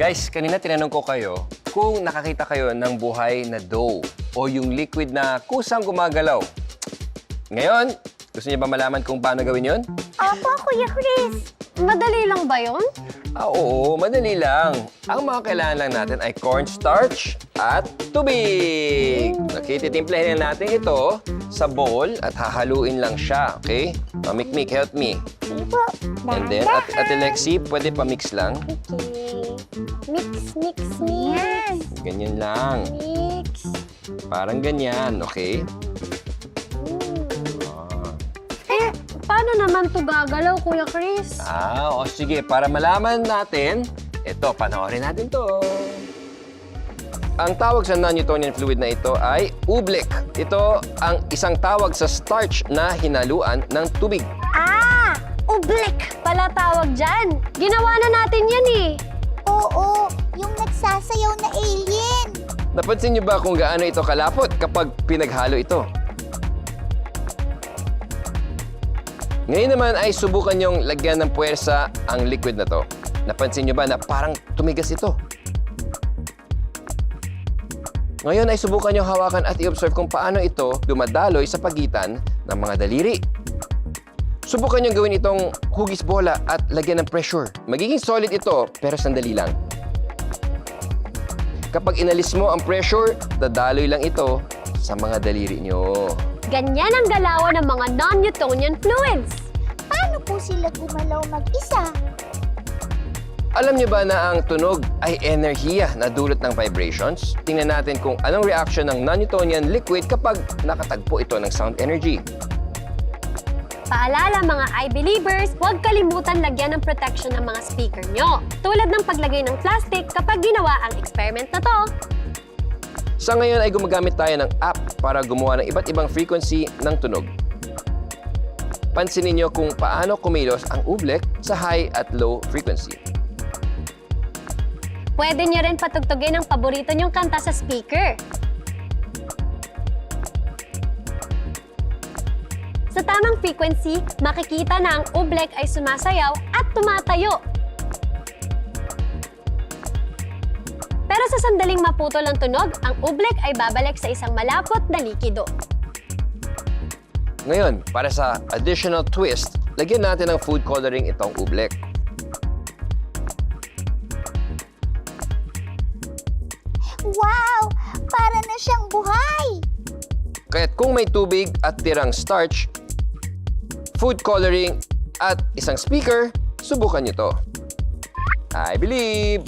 Guys, kanina tinanong ko kayo kung nakakita kayo ng buhay na dough o yung liquid na kusang gumagalaw. Ngayon, gusto niyo ba malaman kung paano gawin yon? Opo, Kuya Chris. Madali lang ba yun? Oo, madali lang. Ang mga kailangan lang natin ay cornstarch at tubig. Okay, titimplahin na natin ito sa bowl at hahaluin lang siya, okay? Mamikmik, help me. Sige po. And then, at Alexi, pwede pa-mix lang. Okay. Mix, mix, mix. Ganyan lang. Mix. Parang ganyan, okay? Paano naman to gagalaw, Kuya Chris? O sige, para malaman natin, ito, panoorin natin to. Ang tawag sa non-Newtonian fluid na ito ay oobleck. Ito ang isang tawag sa starch na hinaluan ng tubig. Oobleck pala tawag dyan. Ginawa na natin yan eh. Oo, yung nagsasayaw na alien. Napansin niyo ba kung gaano ito kalapot kapag pinaghalo ito? Ngayon naman ay subukan niyong lagyan ng puwersa ang liquid na to. Napansin niyo ba na parang tumigas ito? Ngayon ay subukan niyong hawakan at i-observe kung paano ito dumadaloy sa pagitan ng mga daliri. Subukan niyong gawin itong hugis bola at lagyan ng pressure. Magiging solid ito, pero sandali lang. Kapag inalis mo ang pressure, dadaloy lang ito sa mga daliri niyo. Ganyan ang galawan ng mga non-Newtonian fluids. Paano po sila gumalaw mag-isa? Alam niyo ba na ang tunog ay enerhiya na dulot ng vibrations? Tingnan natin kung anong reaction ng non-Newtonian liquid kapag nakatagpo ito ng sound energy. Paalala mga I-believers, huwag kalimutan lagyan ng protection ng mga speaker nyo. Tulad ng paglagay ng plastic kapag ginawa ang experiment na to. Sa ngayon ay gumagamit tayo ng app para gumawa ng iba't ibang frequency ng tunog. Pansinin niyo kung paano kumilos ang oobleck sa high at low frequency. Pwede nyo rin patugtugin ang paborito nyong kanta sa speaker. Sa tamang frequency, makikita na ang oobleck ay sumasayaw at tumatayo. Pero sa sandaling maputol ang tunog, ang oobleck ay babalik sa isang malapot na likido. Ngayon, para sa additional twist, lagyan natin ng food coloring itong oobleck. Wow! Para na siyang buhay! Kaya't kung may tubig at tirang starch, food coloring at isang speaker, subukan niyo to. I believe!